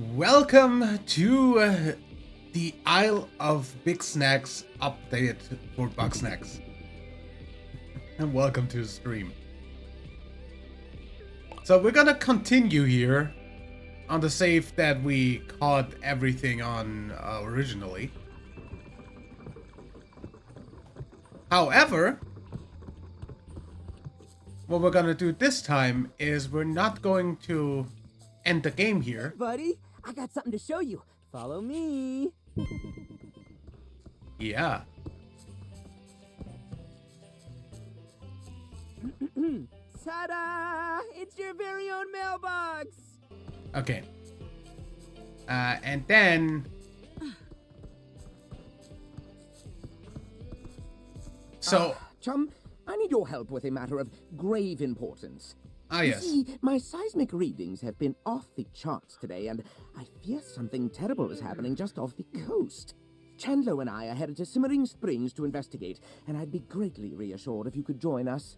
Welcome to the Isle of Bigsnax update for Bugsnax. And welcome to the stream. So we're gonna continue here on the save that we caught everything on originally. However, what we're gonna do this time is we're not going to end the game here. Buddy, I got something to show you. Follow me. Yeah. Ta-da! It's your very own mailbox. Okay. And then... So... Chum, I need your help with a matter of grave importance. yes. You see, my seismic readings have been off the charts today, and I fear something terrible is happening just off the coast. Chandler and I are headed to Simmering Springs to investigate, and I'd be greatly reassured if you could join us.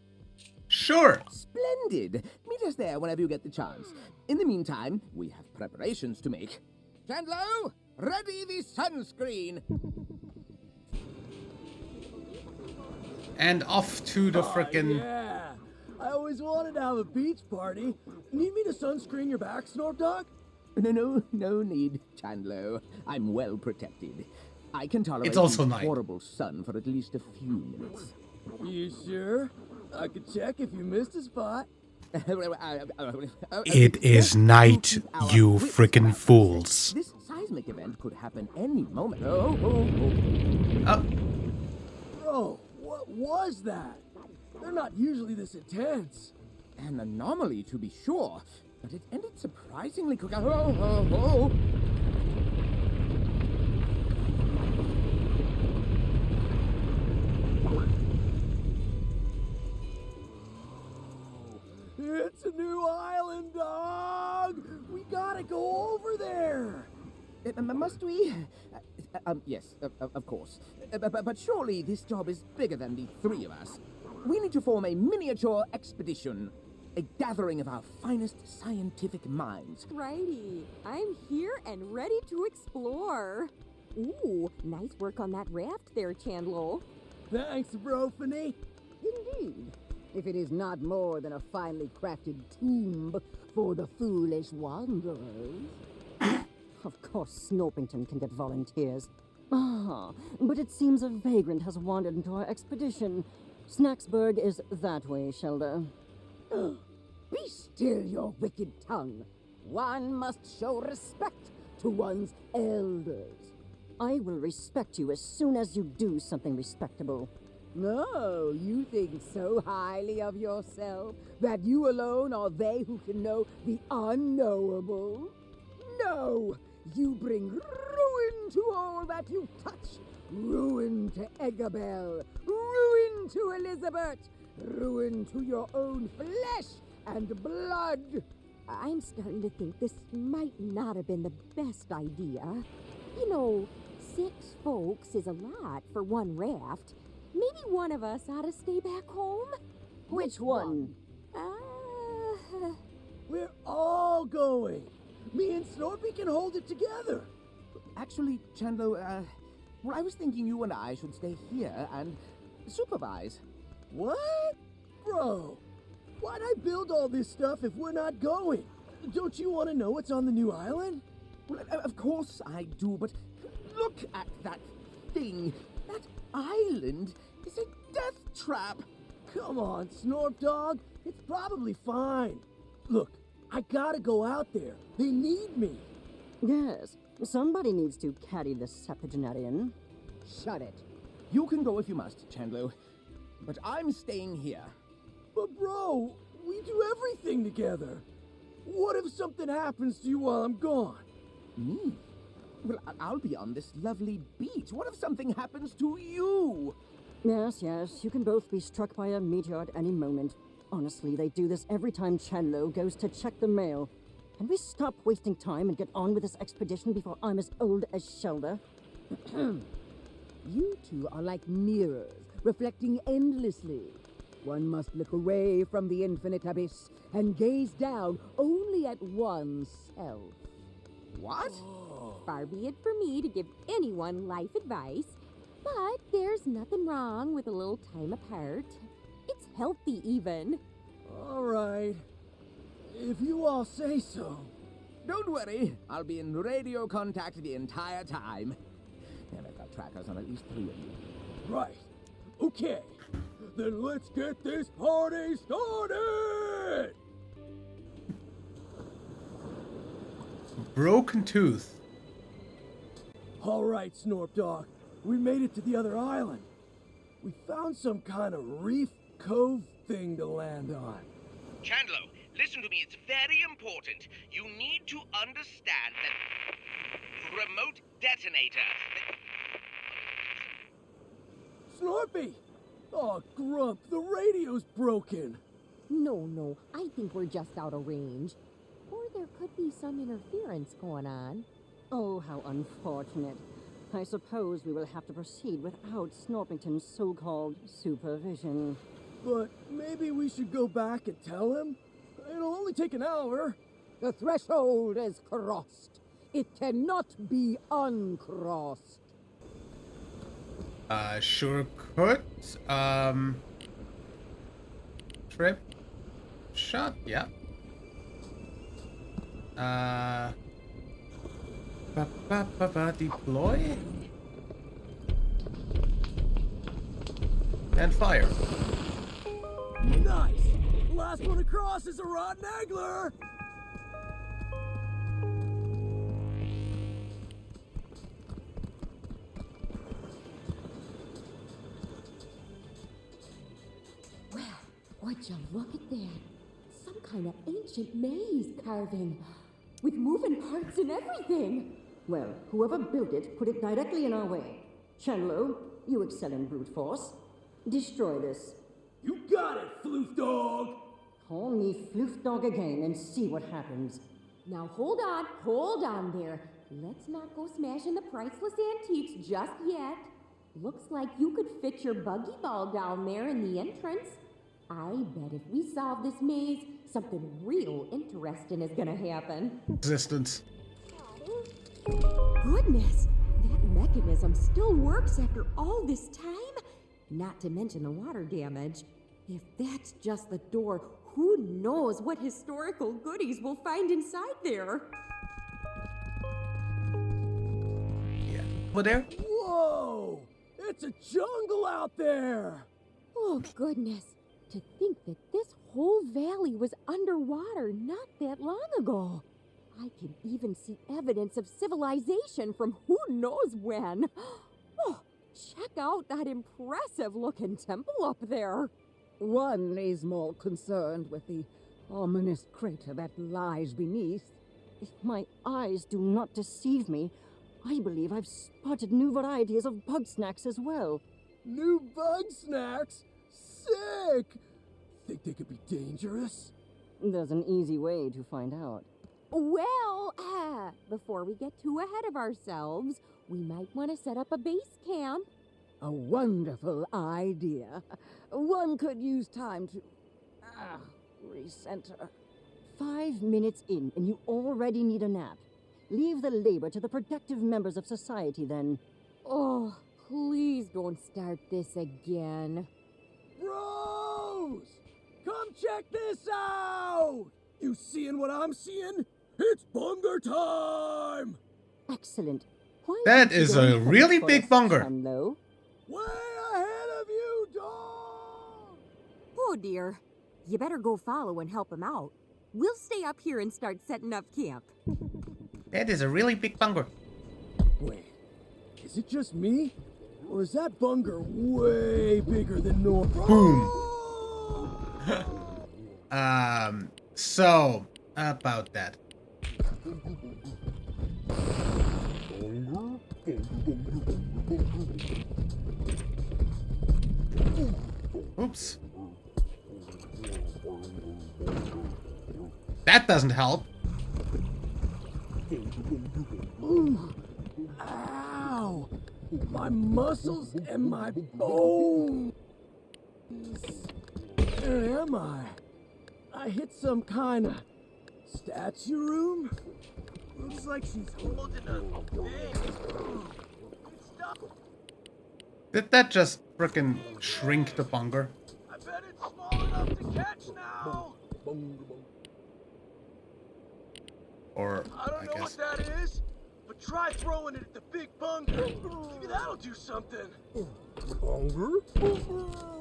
Sure. Splendid! Meet us there whenever you get the chance. In the meantime, we have preparations to make. Chandler, ready the sunscreen! And off to the frickin'... Yeah, I always wanted to have a beach party. Need me to sunscreen your back, Snort Dog? No need, Chandler. I'm well protected. I can tolerate It's also the night. horrible sun for at least a few minutes. You sure? I could check if you missed a spot. It is night, you frickin' fools. This seismic event could happen any moment. Oh, Bro, what was that? They're not usually this intense. An anomaly, to be sure, but it ended surprisingly quick. It's a new island, dog! We gotta go over there! Must we? Yes, of course. But surely this job is bigger than the three of us. We need to form a miniature expedition. A gathering of our finest scientific minds. Righty. I'm here and ready to explore. Ooh, nice work on that raft there, Chandler. Thanks, Brophany. Indeed, if it is not more than a finely crafted tomb for the foolish wanderers. Of course, Snorpington can get volunteers. But it seems a vagrant has wandered into our expedition. Snaxburg is that way, Shelda. Be still your wicked tongue. One must show respect to one's elders. I will respect you as soon as you do something respectable. No, you think so highly of yourself that you alone are they who can know the unknowable? No, you bring ruin to all that you touch. Ruin to Eggabell, ruin to Elizabeth, ruin to your own flesh and blood. I'm starting to think this might not have been the best idea. You know, 6 folks is a lot for one raft. Maybe one of us ought to stay back home? Which one? We're all going. Me and Snorpy can hold it together. Actually, Chandler, well, I was thinking you and I should stay here and supervise. What? Bro, why'd I build all this stuff if we're not going? Don't you want to know what's on the new island? Well, of course I do, but look at that thing. That island is a death trap. Come on, Snorp Dog. It's probably fine. Look, I gotta go out there. They need me. Yes, somebody needs to carry the septuagenarian. Shut it. You can go if you must, Chandler, but I'm staying here. But bro, we do everything together. What if something happens to you while I'm gone? Me? Well, I'll be on this lovely beach. What if something happens to you? Yes, you can both be struck by a meteor at any moment. Honestly, they do this every time Chandler goes to check the mail. Can we stop wasting time and get on with this expedition before I'm as old as Shelda? You two are like mirrors, reflecting endlessly. One must look away from the infinite abyss and gaze down only at oneself. What? Far be it for me to give anyone life advice, but there's nothing wrong with a little time apart. It's healthy, even. All right. If you all say so. Don't worry, I'll be in radio contact the entire time. And I've got trackers on at least 3 of you. Right. Okay. Then let's get this party started! Broken tooth. All right, Snorp Dog. We made it to the other island. We found some kind of reef cove thing to land on. Chandlo, listen to me. It's very important. You need to understand that remote detonator. Snorpy! Oh, Grump, the radio's broken. No, I think we're just out of range. Or there could be some interference going on. Oh, how unfortunate. I suppose we will have to proceed without Snorpington's so-called supervision. But maybe we should go back and tell him? It'll only take an hour. The threshold is crossed. It cannot be uncrossed. Sure could. Trip shot, yeah. Deploy and fire. Nice! Last one across is a rotten angler! Well, would you look at that? Some kind of ancient maze carving, with moving parts and everything. Well, whoever built it put it directly in our way. Chandlo, you excel in brute force. Destroy this. You got it, Floof Dog! Call me Floof Dog again and see what happens. Now hold on there. Let's not go smashing the priceless antiques just yet. Looks like you could fit your buggy ball down there in the entrance. I bet if we solve this maze, something real interesting is gonna happen. Resistance. Goodness, that mechanism still works after all this time? Not to mention the water damage. If that's just the door, who knows what historical goodies we'll find inside there? Yeah. Over there? Whoa! It's a jungle out there! Oh, goodness. To think that this whole valley was underwater not that long ago. I can even see evidence of civilization from who knows when. Oh, check out that impressive-looking temple up there. One is more concerned with the ominous crater that lies beneath. If my eyes do not deceive me, I believe I've spotted new varieties of Bugsnax as well. New Bugsnax? Sick! Think they could be dangerous? There's an easy way to find out. Well, before we get too ahead of ourselves, we might want to set up a base camp. A wonderful idea. One could use time to recenter. 5 minutes in, and you already need a nap. Leave the labor to the productive members of society, then. Oh, please don't start this again. Bros! Come check this out! You seeing what I'm seeing? It's bunger time! Excellent. Why That don't you is go a and hunt really for big us, bunger. Chandlo? Way ahead of you, dog! Oh, dear. You better go follow and help him out. We'll stay up here and start setting up camp. That is a really big bunger. Wait, is it just me? Or is that bunger way bigger than normal? Boom. So, about that. Oops. That doesn't help. Ooh. Ow! My muscles and my bones! Where am I? I hit some kind of statue room? Looks like she's holding a thing. Did that just frickin' shrink the bunger? I bet it's small enough to catch now. Or, I don't know guess. what that is, but try throwing it at the big bunger. Maybe that'll do something. Bunger? Bunger?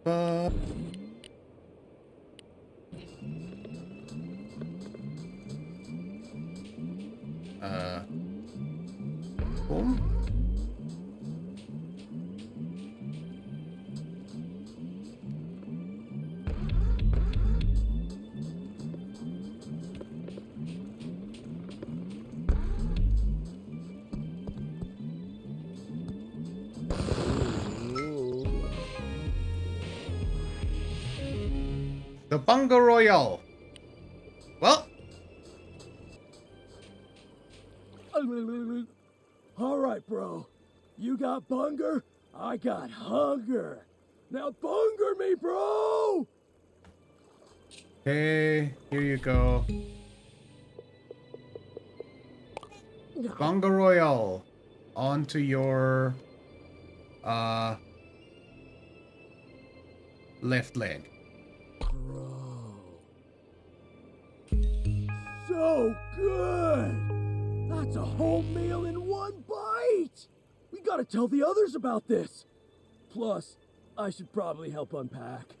Ba. Boom. The Bunga Royale. Well, All right, bro. You got bunger, I got hunger. Now bunger me, bro! okay, here you go. Bunga Royale. Onto your left leg. Bro. So good! That's a whole meal in one bite! We gotta tell the others about this. Plus, I should probably help unpack.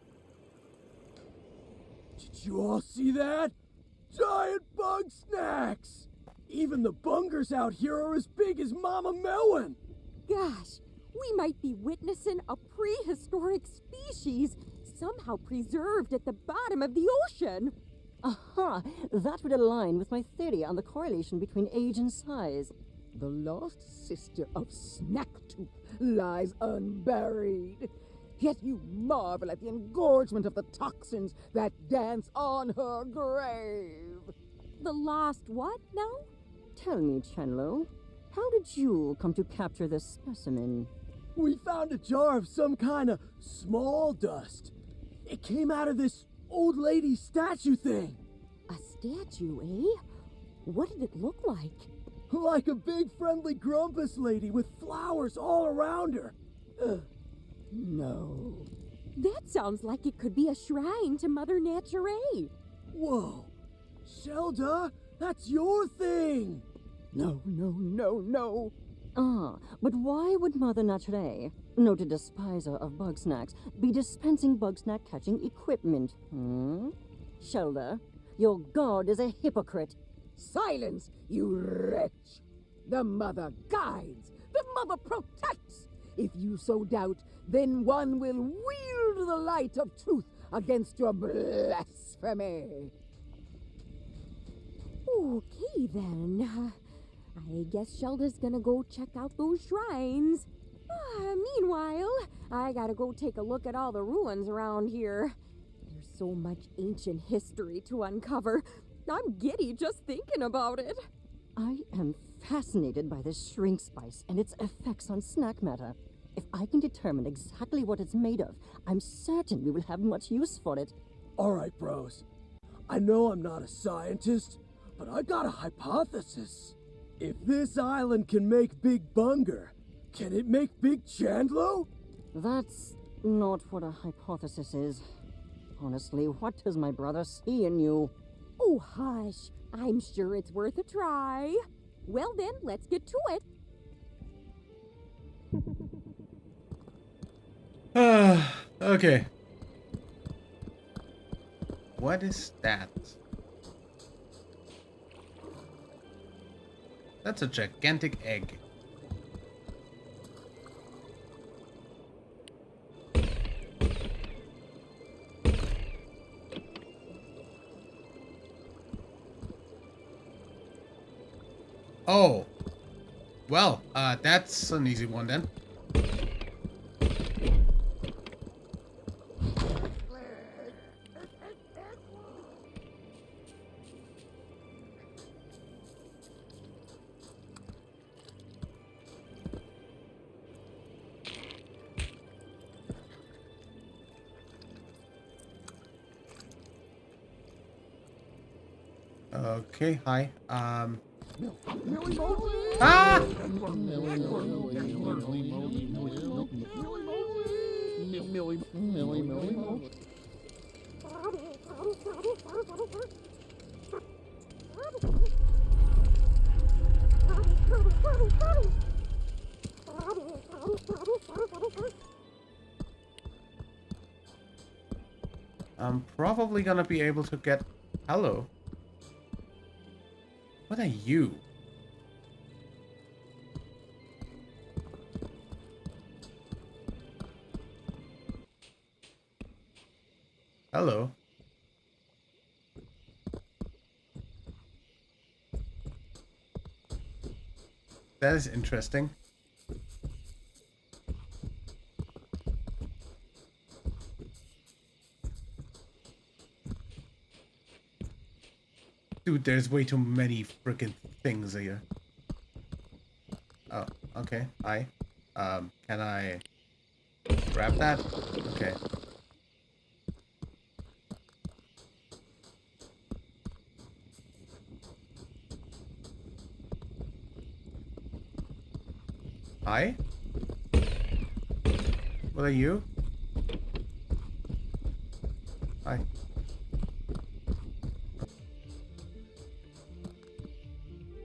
Did you all see that? Giant Bugsnax! Even the bungers out here are as big as Mama Melon! Gosh, we might be witnessing a prehistoric species somehow preserved at the bottom of the ocean. Aha! That would align with my theory on the correlation between age and size. The lost sister of Snacktooth lies unburied. Yet you marvel at the engorgement of the toxins that dance on her grave. The lost what now? Tell me, Chenlo, how did you come to capture this specimen? We found a jar of some kind of small dust. It came out of this old lady statue thing. A statue, eh? What did it look like? Like a big friendly grumpus lady with flowers all around her. No. That sounds like it could be a shrine to Mother Nature. Whoa. Shelda, that's your thing. No, no, no, no. Ah, but why would Mother Nature, noted despiser of Bugsnax, be dispensing Bugsnax catching equipment? Shelda, your god is a hypocrite. Silence, you wretch! The mother guides, the mother protects. If you so doubt, then one will wield the light of truth against your blasphemy. Okay then. I guess Shelda's gonna go check out those shrines. Meanwhile, I gotta go take a look at all the ruins around here. There's so much ancient history to uncover. I'm giddy just thinking about it. I am fascinated by this shrink spice and its effects on snack matter. If I can determine exactly what it's made of, I'm certain we will have much use for it. All right, bros. I know I'm not a scientist, but I got a hypothesis. If this island can make Big Bunger, can it make Big Chandlo? That's not what a hypothesis is. Honestly, what does my brother see in you? Oh, hush. I'm sure it's worth a try. Well then, let's get to it. Okay. What is that? That's a gigantic egg. Oh. Well, that's an easy one then. Okay, hi. Ah! I'm probably gonna be able to get... Hello. What are you? Hello. That is interesting. Dude, there's way too many freaking things here. Oh, okay. Hi. Can I grab that? Okay. Hi? What are you? Hi.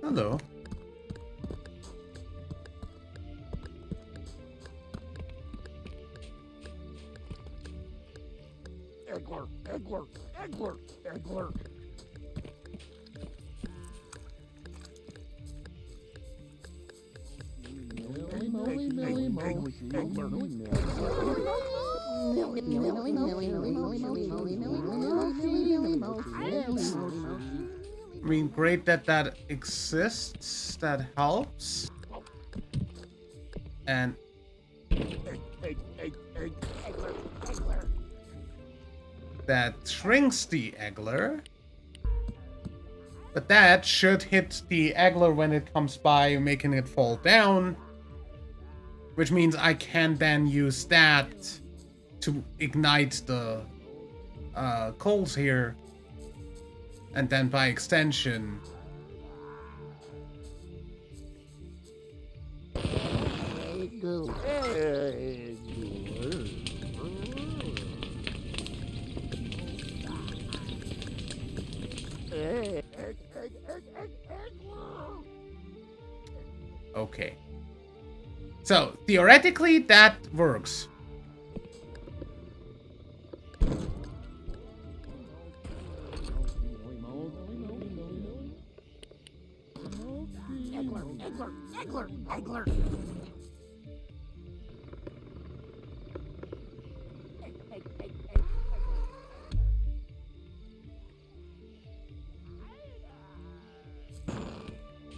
Hello. Egler. I mean, great that that exists. That helps. And that shrinks the Eggler. But that should hit the Eggler when it comes by, making it fall down. Which means I can then use that to ignite the coals here. And then by extension... Okay. So, theoretically, that works. Egler.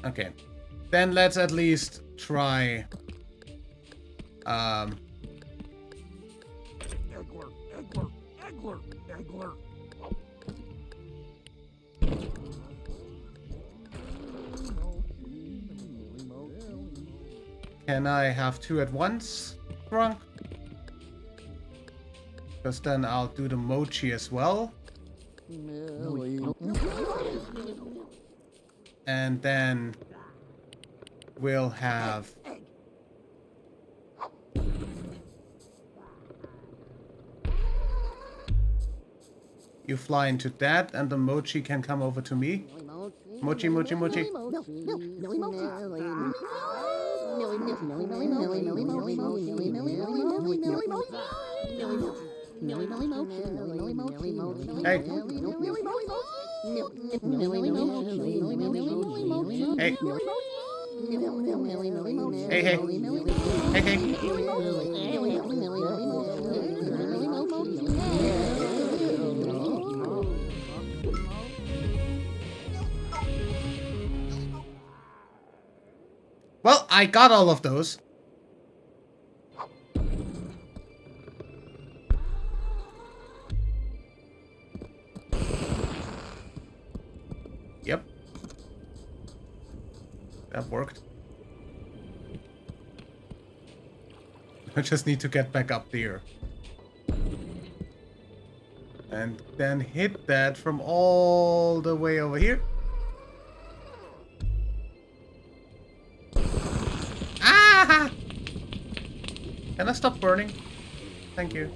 Okay. Then let's at least try... Egler. Can I have two at once, Grunk? Because then I'll do the mochi as well. And then we'll have... You fly into that, and the mochi can come over to me. Mochi. Hey. Well, I got all of those. Yep. That worked. I just need to get back up there. And then hit that from all the way over here. Can I stop burning? Thank you.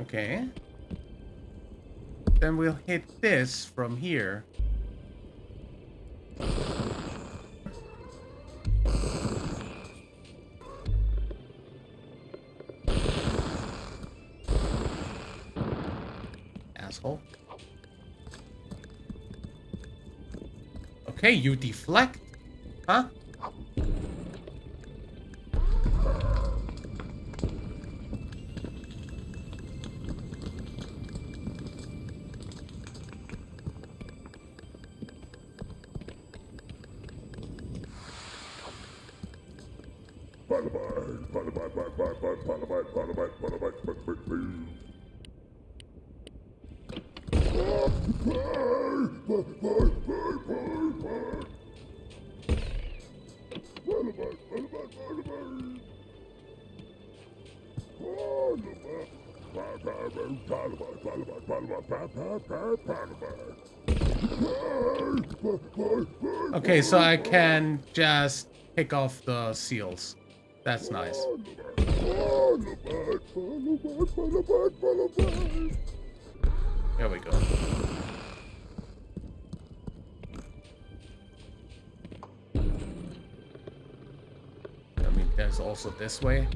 Okay. Then we'll hit this from here. Asshole. Okay, you deflect. Huh? Okay, so I can just pick off the seals. That's nice. There we go. I mean, there's also this way.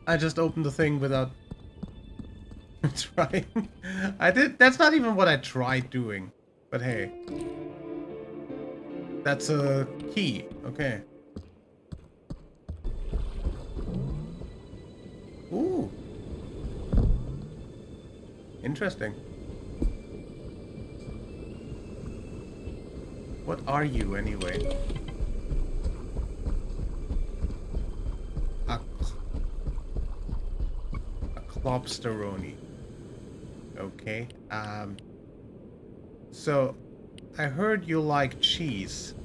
I just opened the thing without trying. That's not even what I tried doing. But hey. That's a key. Okay. Ooh. Interesting. What are you anyway? Lobsteroni. Okay. So I heard you like cheese.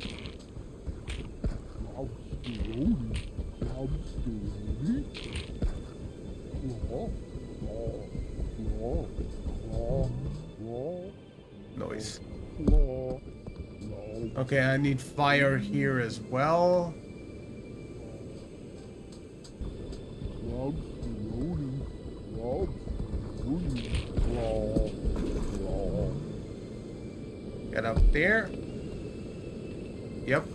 Noise. Okay, I need fire here as well. Get up there. Yep.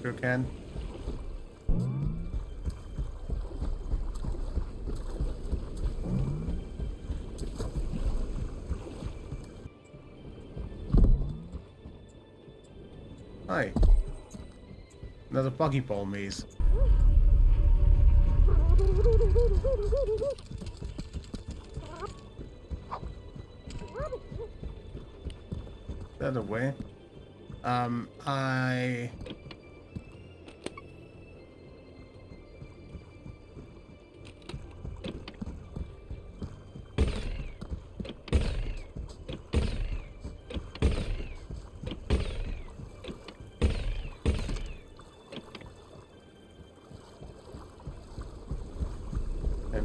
Sure can. Hi. Another buggy ball maze. The other way. I'm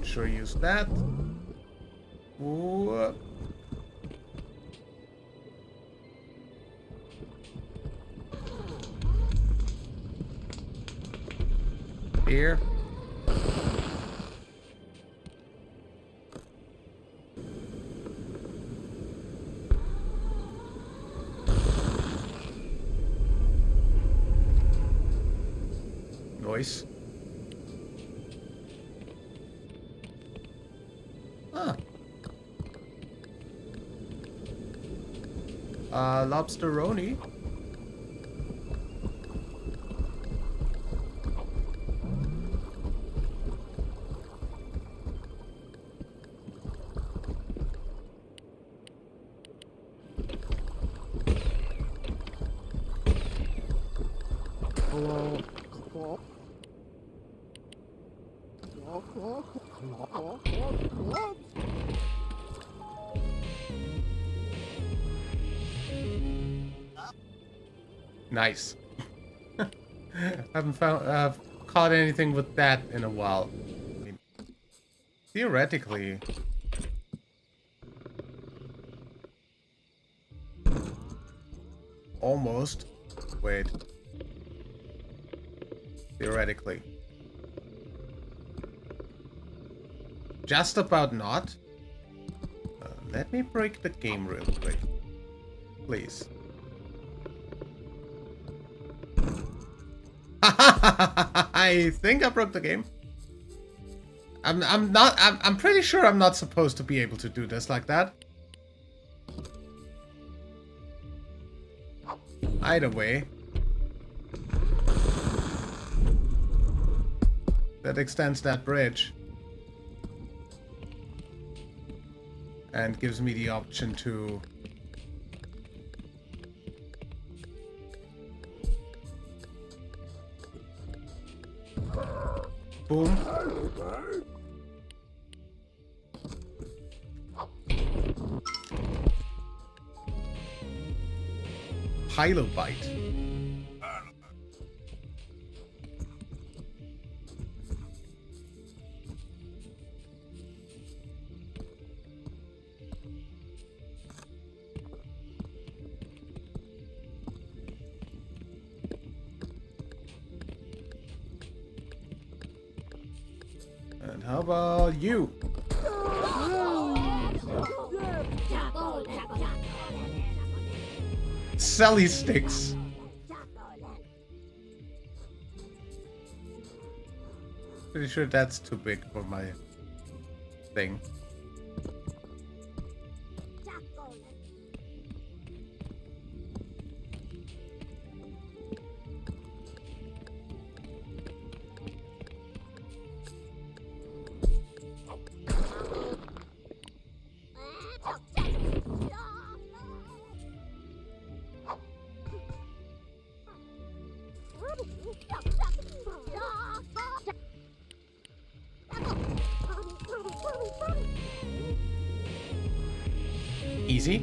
sure use that. Whoop. Here. Noise. Ah. Lobsteroni. Nice. Haven't found caught anything with that in a while. I mean, theoretically. Almost. Wait. Theoretically. Just about not. Let me break the game real quick. Please. I think I broke the game. I'm pretty sure I'm not supposed to be able to do this like that. Either way. That extends that bridge. And gives me the option to... Boom. Pilobite. And how about you? Sally sticks. Pretty sure that's too big for my thing. Easy.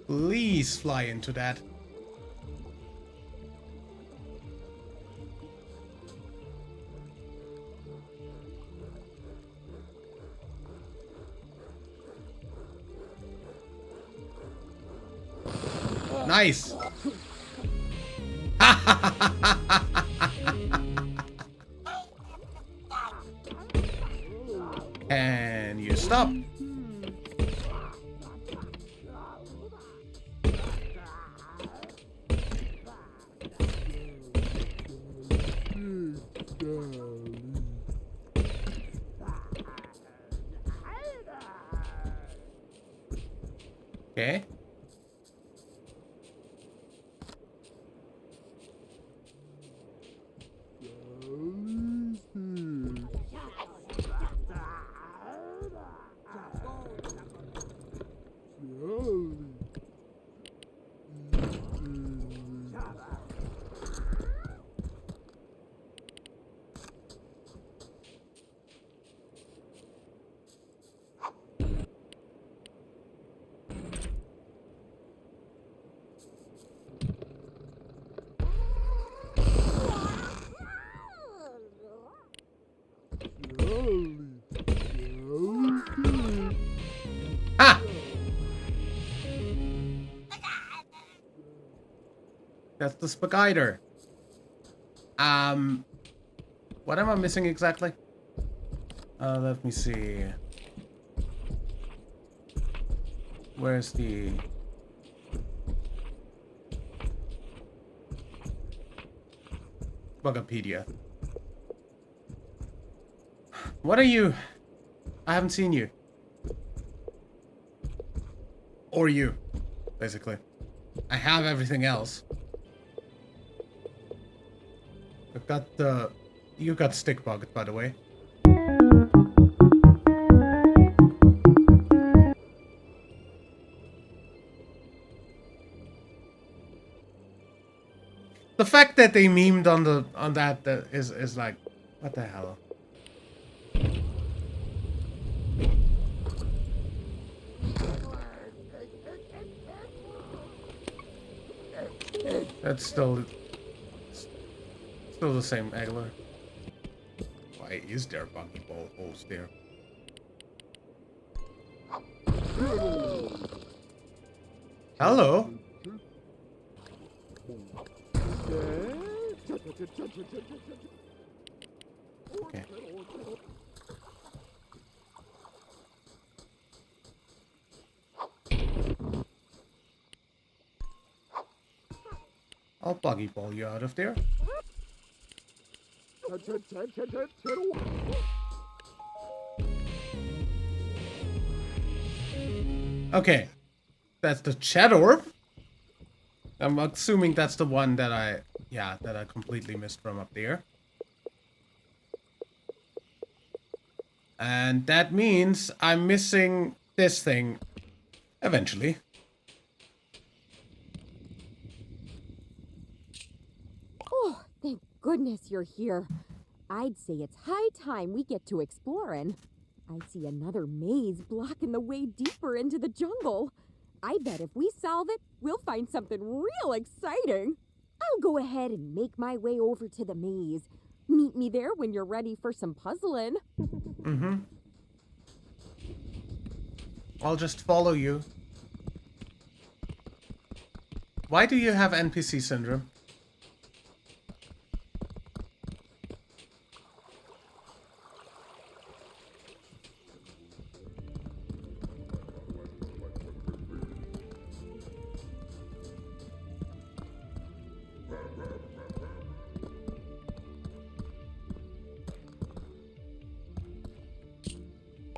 Please fly into that. Nice. And you stop. Okay. Ah! That's the spider. What am I missing exactly? Let me see. Where's the... Bugapedia. What are you? I haven't seen you. Or you, basically. I have everything else. I've got the... You got stick bug, by the way. The fact that they memed on that is like, what the hell? That's still the same angler. Why is there buggy holes there? Hello. Okay. I'll buggy ball you out of there. Okay. That's the chat orb. I'm assuming that's the one that I completely missed from up there. And that means I'm missing this thing eventually. Oh, thank goodness you're here. I'd say it's high time we get to exploring. I see another maze blocking the way deeper into the jungle. I bet if we solve it, we'll find something real exciting. I'll go ahead and make my way over to the maze. Meet me there when you're ready for some puzzling. Mm-hmm. I'll just follow you. Why do you have NPC syndrome?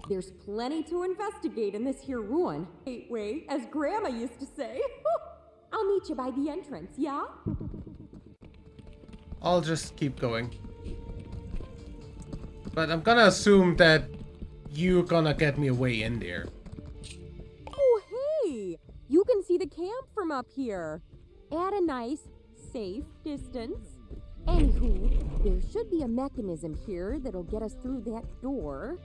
There's plenty to investigate in this here ruin. Gateway, as Grandma used to say. I'll meet you by the entrance, yeah? I'll just keep going. But I'm gonna assume that you're gonna get me a way in there. Oh, hey! You can see the camp from up here. At a nice, safe distance. Anywho, there should be a mechanism here that'll get us through that door.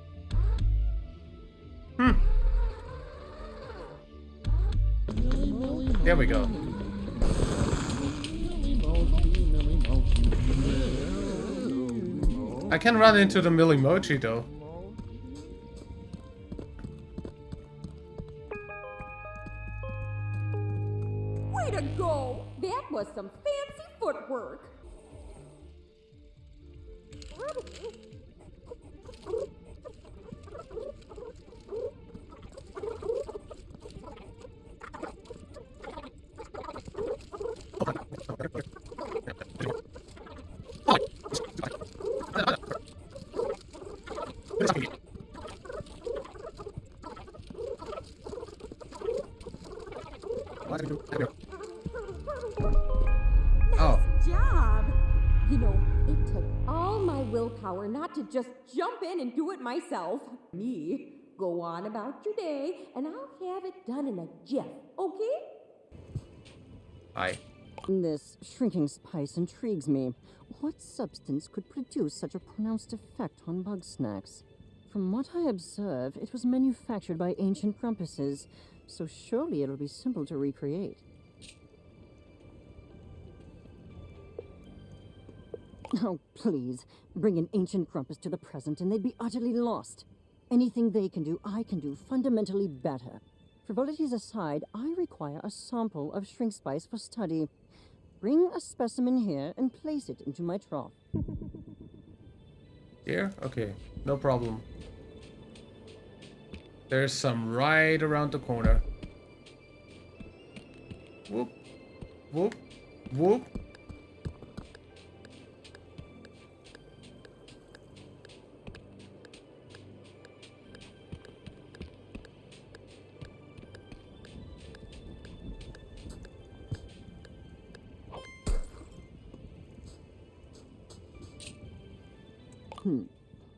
There we go. I can run into the Millie Mochi though. Way to go! That was some fancy footwork. Oh. Job! You know, it took all my willpower not to just jump in and do it myself. Me. Go on about your day, and I'll have it done in a jiff, okay? Hi. This shrinking spice intrigues me. What substance could produce such a pronounced effect on Bugsnax? From what I observe, it was manufactured by ancient grumpuses, so surely it'll be simple to recreate. Oh, please. Bring an ancient grumpus to the present and they'd be utterly lost. Anything they can do, I can do fundamentally better. Frivolities aside, I require a sample of shrink spice for study. Bring a specimen here and place it into my trough. Here? Okay, no problem. There's some right around the corner. Whoop. Whoop. Whoop.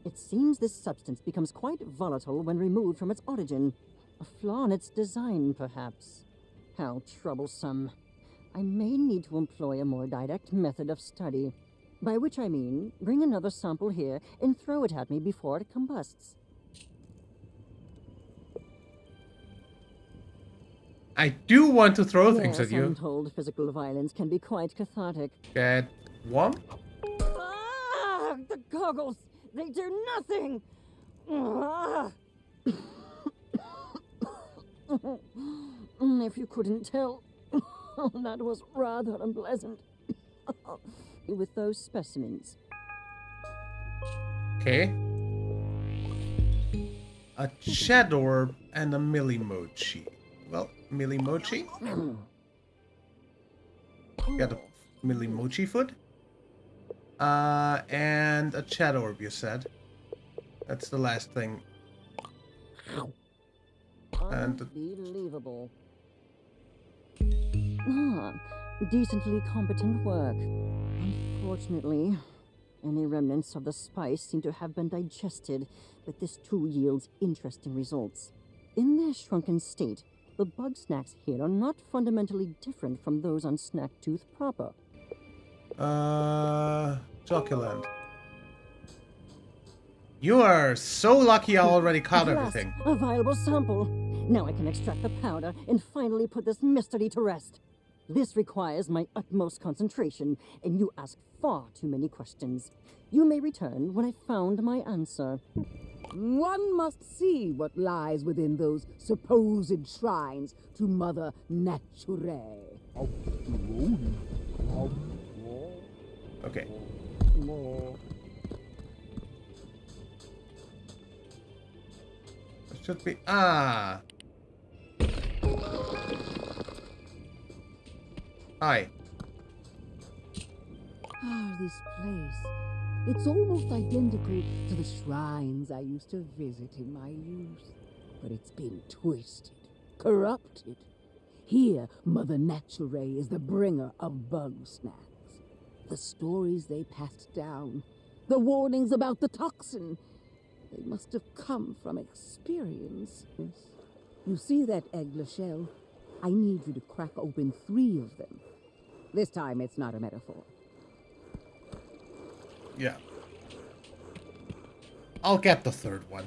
It seems this substance becomes quite volatile when removed from its origin. A flaw in its design, perhaps. How troublesome. I may need to employ a more direct method of study. By which I mean, bring another sample here and throw it at me before it combusts. I do want to throw things at Yes, I'm you. told physical violence can be quite cathartic. Get one. Ah, the goggles! They do nothing! Ah. If you couldn't tell, that was rather unpleasant. With those specimens. Okay. A Ched orb and a Millimochi. Well, Millimochi? Got a Millimochi foot. And a Ched orb, you said. That's the last thing. And Unbelievable. Decently competent work. Unfortunately, any remnants of the spice seem to have been digested, but this too yields interesting results. In their shrunken state, the Bugsnax here are not fundamentally different from those on Snacktooth proper. Joculant. You are so lucky I already caught At last, everything. a viable sample. Now I can extract the powder and finally put this mystery to rest. This requires my utmost concentration, and you ask far too many questions. You may return when I found my answer. One must see what lies within those supposed shrines to Mother Nature. Okay. It should be... Ah! Hi. This place. It's almost identical to the shrines I used to visit in my youth. But it's been twisted, corrupted. Here, Mother Nature is the bringer of Bugsnax. The stories they passed down, the warnings about the toxin, they must have come from experience. You see that Eggler shell? I need you to crack open 3 of them. This time it's not a metaphor. Yeah. I'll get the third one.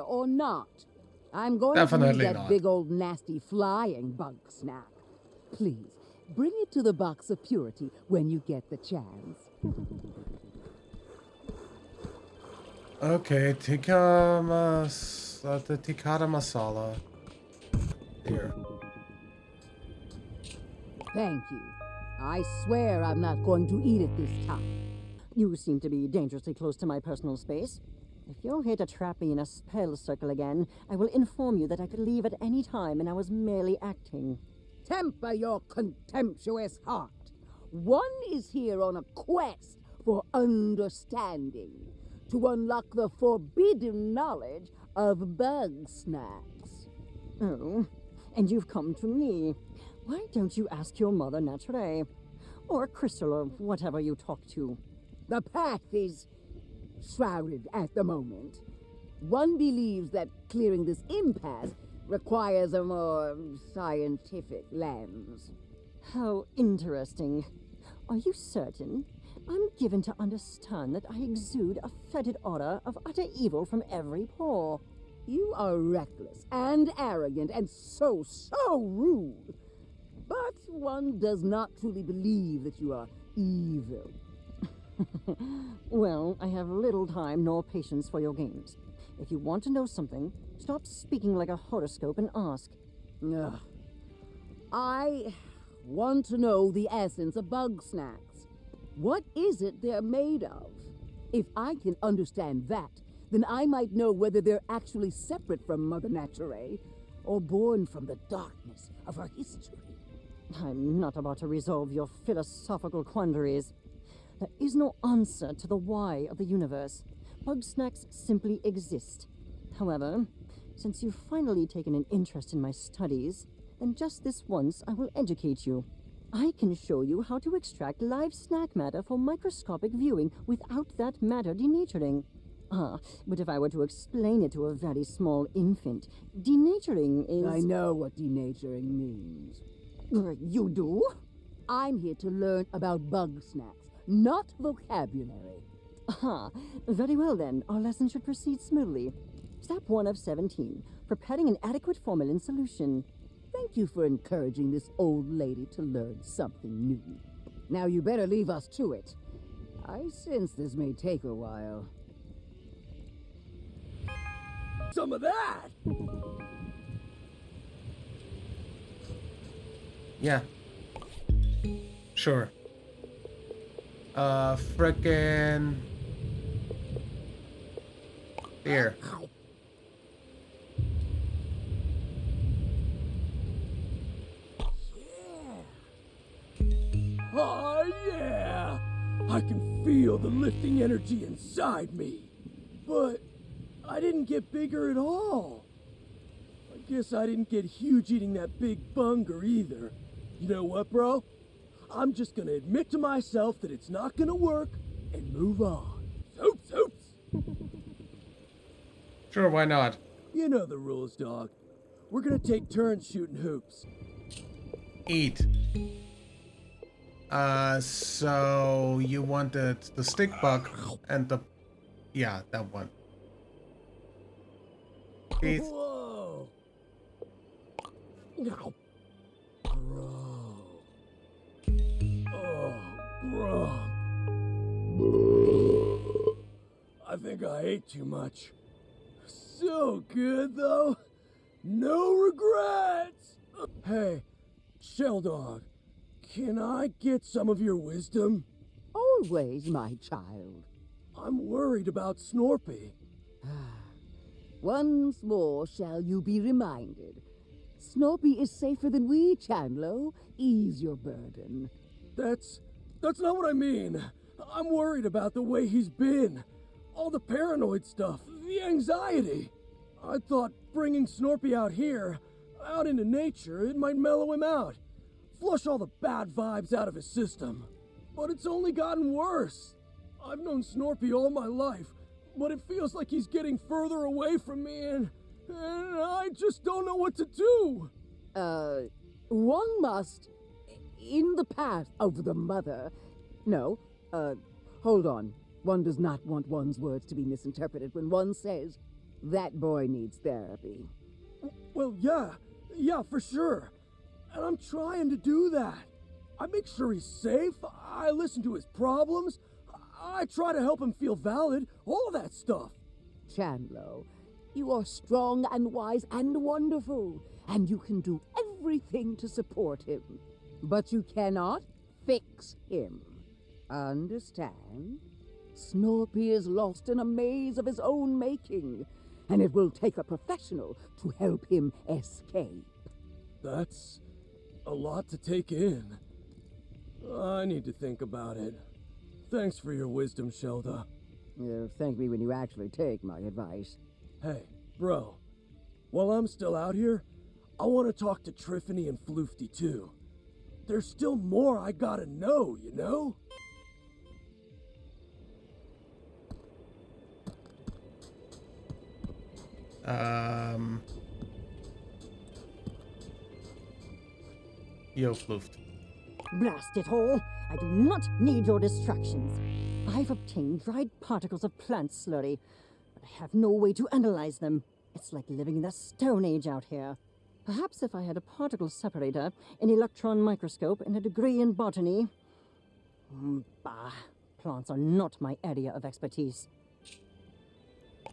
Or not. I'm going Definitely to need that not. big old nasty flying bug snack. Please, bring it to the box of purity when you get the chance. Okay, tikka masala. Here. Thank you. I swear I'm not going to eat it this time. You seem to be dangerously close to my personal space. If you're here to trap me in a spell circle again, I will inform you that I could leave at any time and I was merely acting. Temper your contemptuous heart. One is here on a quest for understanding, to unlock the forbidden knowledge of Bugsnax. Oh, and you've come to me. Why don't you ask your mother Nature? Or Crystal, or whatever you talk to. The path is shrouded at the moment. One believes that clearing this impasse requires a more scientific lens. How interesting. Are you certain? I'm given to understand that I exude a fetid aura of utter evil from every pore. You are reckless and arrogant and so rude. But one does not truly believe that you are evil. Well, I have little time nor patience for your games. If you want to know something, stop speaking like a horoscope and ask. Ugh. I want to know the essence of Bugsnax. What is it they're made of? If I can understand that, then I might know whether they're actually separate from Mother Nature or born from the darkness of her history. I'm not about to resolve your philosophical quandaries. There is no answer to the why of the universe. Bugsnax simply exist. However, since you've finally taken an interest in my studies, then just this once I will educate you. I can show you how to extract live snack matter for microscopic viewing without that matter denaturing. But if I were to explain it to a very small infant, denaturing is... I know what denaturing means. You do? I'm here to learn about Bugsnax, not vocabulary. Very well then. Our lesson should proceed smoothly. Step 1 of 17. Preparing an adequate formalin solution. Thank you for encouraging this old lady to learn something new. Now you better leave us to it. I sense this may take a while. Some of that! Yeah. Sure. Frickin' here. Oh, yeah! I can feel the lifting energy inside me. But I didn't get bigger at all. I guess I didn't get huge eating that big bunger either. You know what, bro? I'm just gonna admit to myself that it's not gonna work and move on. Oops, oops! Sure, why not? You know the rules, dog. We're gonna take turns shooting hoops. Eat. So you wanted the stick bug and the... Yeah, that one. Eat. Whoa! Bro. Oh, grump. I think I ate too much. So good, though. No regrets. Hey, Shell Dog, can I get some of your wisdom? Always, my child. I'm worried about Snorpy. Once more shall you be reminded. Snorpy is safer than we, Chandlo. Ease your burden. That's not what I mean. I'm worried about the way he's been. All the paranoid stuff, the anxiety. I thought bringing Snorpy out here, out into nature, it might mellow him out. Flush all the bad vibes out of his system. But it's only gotten worse. I've known Snorpy all my life, but it feels like he's getting further away from me and I just don't know what to do. One must, in the path of the mother. No, hold on. One does not want one's words to be misinterpreted when one says, that boy needs therapy. Well, yeah, for sure. And I'm trying to do that. I make sure he's safe, I listen to his problems, I try to help him feel valid, all that stuff. Chandlo, you are strong and wise and wonderful, and you can do everything to support him. But you cannot fix him. Understand? Snorpy is lost in a maze of his own making, and it will take a professional to help him escape. That's a lot to take in. I need to think about it. Thanks for your wisdom, Shelda. Thank me when you actually take my advice. Hey, bro. While I'm still out here, I want to talk to Triffany and Floofty too. There's still more I gotta know, you know? Yo, Floofed. Blast it all! I do not need your distractions. I've obtained dried particles of plant slurry, but I have no way to analyze them. It's like living in the Stone Age out here. Perhaps if I had a particle separator, an electron microscope, and a degree in botany... Bah, plants are not my area of expertise.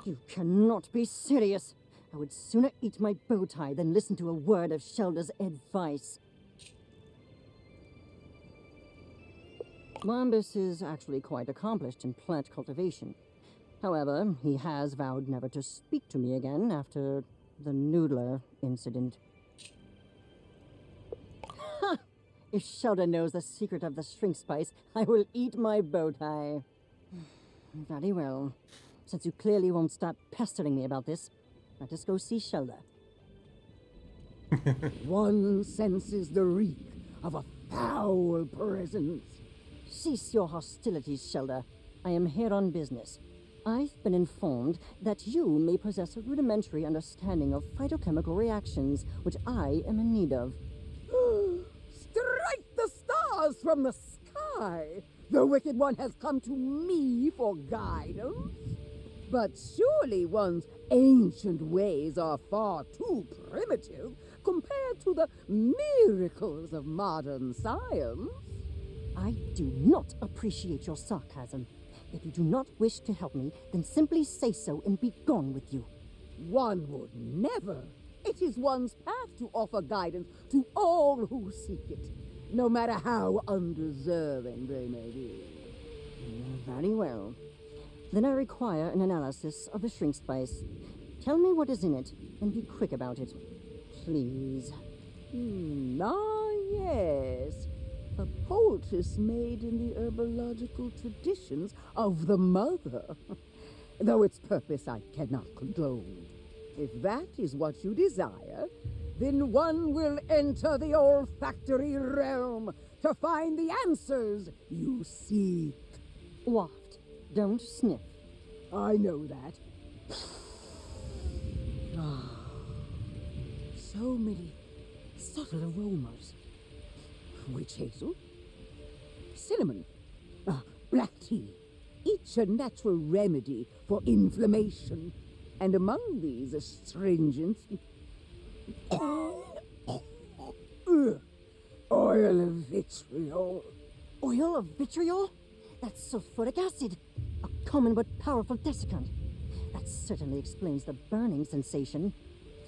You cannot be serious. I would sooner eat my bow tie than listen to a word of Shelda's advice. Lambus is actually quite accomplished in plant cultivation. However, he has vowed never to speak to me again after the Noodler incident. Ha! If Shelda knows the secret of the shrink spice, I will eat my bow tie. Very well. Since you clearly won't stop pestering me about this, let us go see Shelda. One senses the reek of a foul presence. Cease your hostilities, Shelda. I am here on business. I've been informed that you may possess a rudimentary understanding of phytochemical reactions, which I am in need of. Strike the stars from the sky! The Wicked One has come to me for guidance. But surely one's ancient ways are far too primitive compared to the miracles of modern science. I do not appreciate your sarcasm. If you do not wish to help me, then simply say so and be gone with you. One would never. It is one's path to offer guidance to all who seek it, no matter how undeserving they may be. Very well. Then I require an analysis of the shrink spice. Tell me what is in it, and be quick about it. Please. Yes. A poultice made in the herbological traditions of the mother, though its purpose I cannot condone. If that is what you desire, then one will enter the olfactory realm to find the answers you seek. Waft. Don't sniff. I know that. So many subtle aromas. Witch hazel, cinnamon, black tea, each a natural remedy for inflammation, and among these astringents, oil of vitriol. Oil of vitriol? That's sulfuric acid, a common but powerful desiccant. That certainly explains the burning sensation.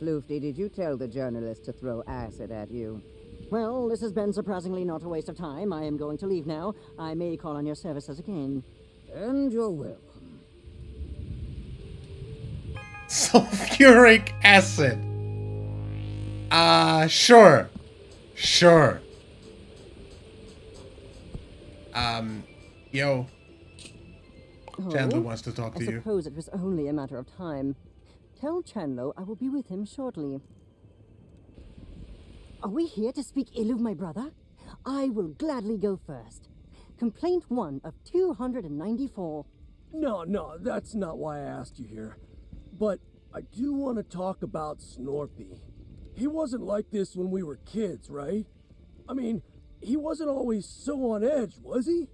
Floofty, did you tell the journalist to throw acid at you? Well, this has been surprisingly not a waste of time. I am going to leave now. I may call on your services again. And you're welcome. Sulfuric acid. Sure. Sure. Yo. Chandler wants to talk to I you. suppose it was only a matter of time. Tell Chandler I will be with him shortly. Are we here to speak ill of my brother? I will gladly go first. Complaint 1 of 294. No, that's not why I asked you here. But I do want to talk about Snorpy. He wasn't like this when we were kids, right? I mean, he wasn't always so on edge, was he?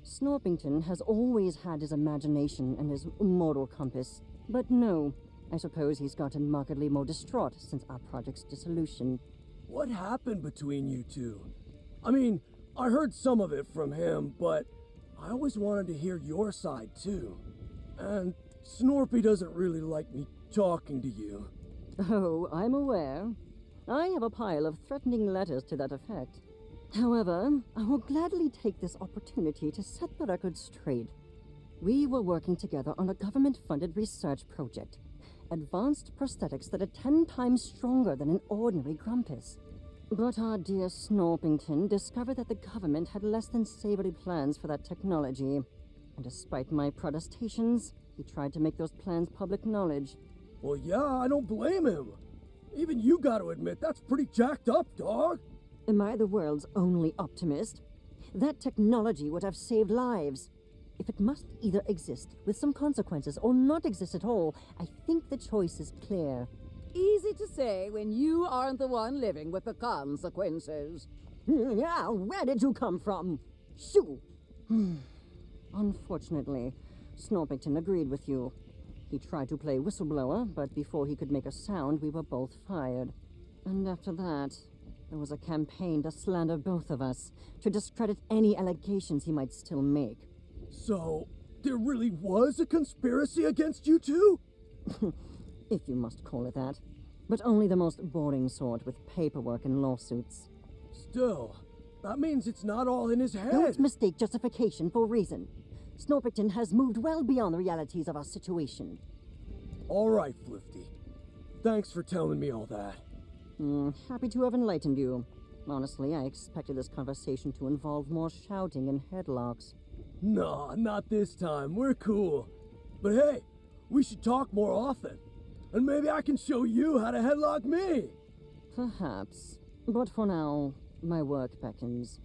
Snorpington has always had his imagination and his moral compass. But no, I suppose he's gotten markedly more distraught since our project's dissolution. What happened between you two? I mean, I heard some of it from him, but I always wanted to hear your side too. And Snorpy doesn't really like me talking to you. Oh, I'm aware. I have a pile of threatening letters to that effect. However, I will gladly take this opportunity to set the record straight. We were working together on a government-funded research project. Advanced prosthetics that are 10 times stronger than an ordinary grumpus. But our dear Snorpington discovered that the government had less than savory plans for that technology. And despite my protestations, he tried to make those plans public knowledge. Well, yeah, I don't blame him. Even you gotta admit, that's pretty jacked up, dog. Am I the world's only optimist? That technology would have saved lives. If it must either exist with some consequences or not exist at all, I think the choice is clear. Easy to say when you aren't the one living with the consequences. Yeah, where did you come from? Shoo! Unfortunately, Snorpington agreed with you. He tried to play whistleblower, but before he could make a sound, we were both fired. And after that, there was a campaign to slander both of us, to discredit any allegations he might still make. So, there really was a conspiracy against you two? If you must call it that. But only the most boring sort with paperwork and lawsuits. Still, that means it's not all in his head. Don't mistake justification for reason. Snorpington has moved well beyond the realities of our situation. All right, Flifty. Thanks for telling me all that. Happy to have enlightened you. Honestly, I expected this conversation to involve more shouting and headlocks. No, not this time. We're cool. But hey, we should talk more often. And maybe I can show you how to headlock me. Perhaps. But for now, my work beckons.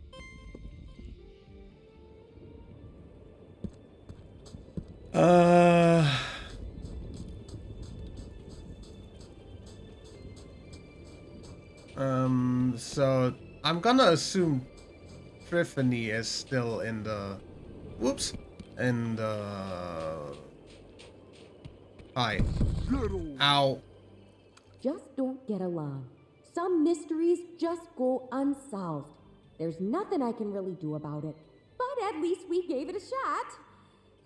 So I'm gonna assume Triffany is still in the... Whoops. In the... Hi. Ow. Just don't get along. Some mysteries just go unsolved. There's nothing I can really do about it. But at least we gave it a shot.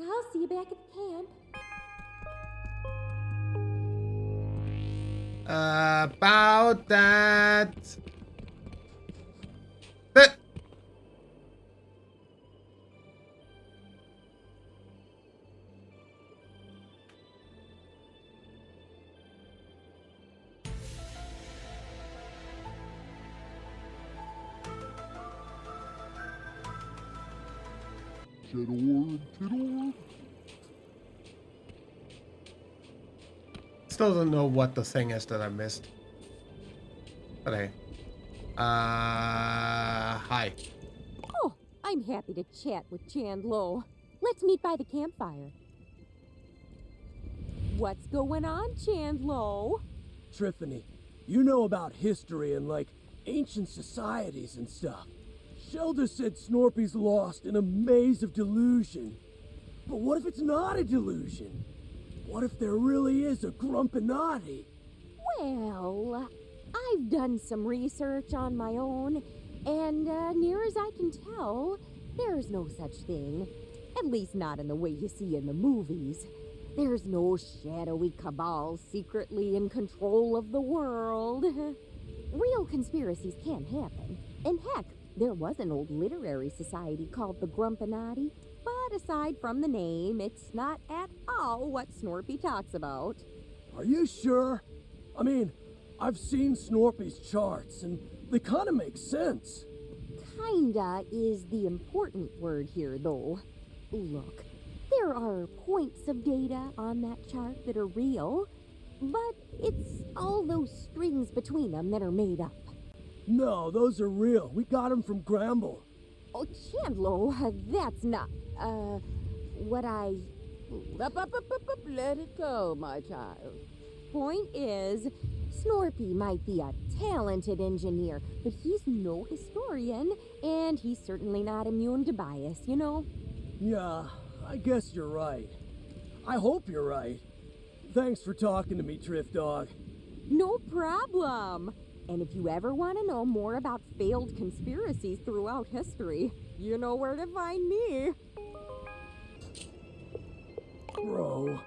I'll see you back at the camp. About that... But... Still don't know what the thing is that I missed. But hey. Hi. Oh, I'm happy to chat with Chandlo. Let's meet by the campfire. What's going on, Chandlo? Triffany, you know about history and, like, ancient societies and stuff. Shelda said Snorpy's lost in a maze of delusion. But what if it's not a delusion? What if there really is a Grumpinati? Well, I've done some research on my own, and near as I can tell, there's no such thing. At least not in the way you see in the movies. There's no shadowy cabal secretly in control of the world. Real conspiracies can happen. And heck, there was an old literary society called the Grumpinati, but aside from the name, it's not at all what Snorpy talks about. Are you sure? I mean, I've seen Snorpy's charts, and they kind of make sense. Kinda is the important word here, though. Look, there are points of data on that chart that are real, but it's all those strings between them that are made up. No, those are real. We got them from Gramble. Oh, Chandlo, that's not, what I... Let it go, my child. Point is, Snorpy might be a talented engineer, but he's no historian, and he's certainly not immune to bias, you know? Yeah, I guess you're right. I hope you're right. Thanks for talking to me, Triff Dog. No problem. And if you ever want to know more about failed conspiracies throughout history, you know where to find me. Bro,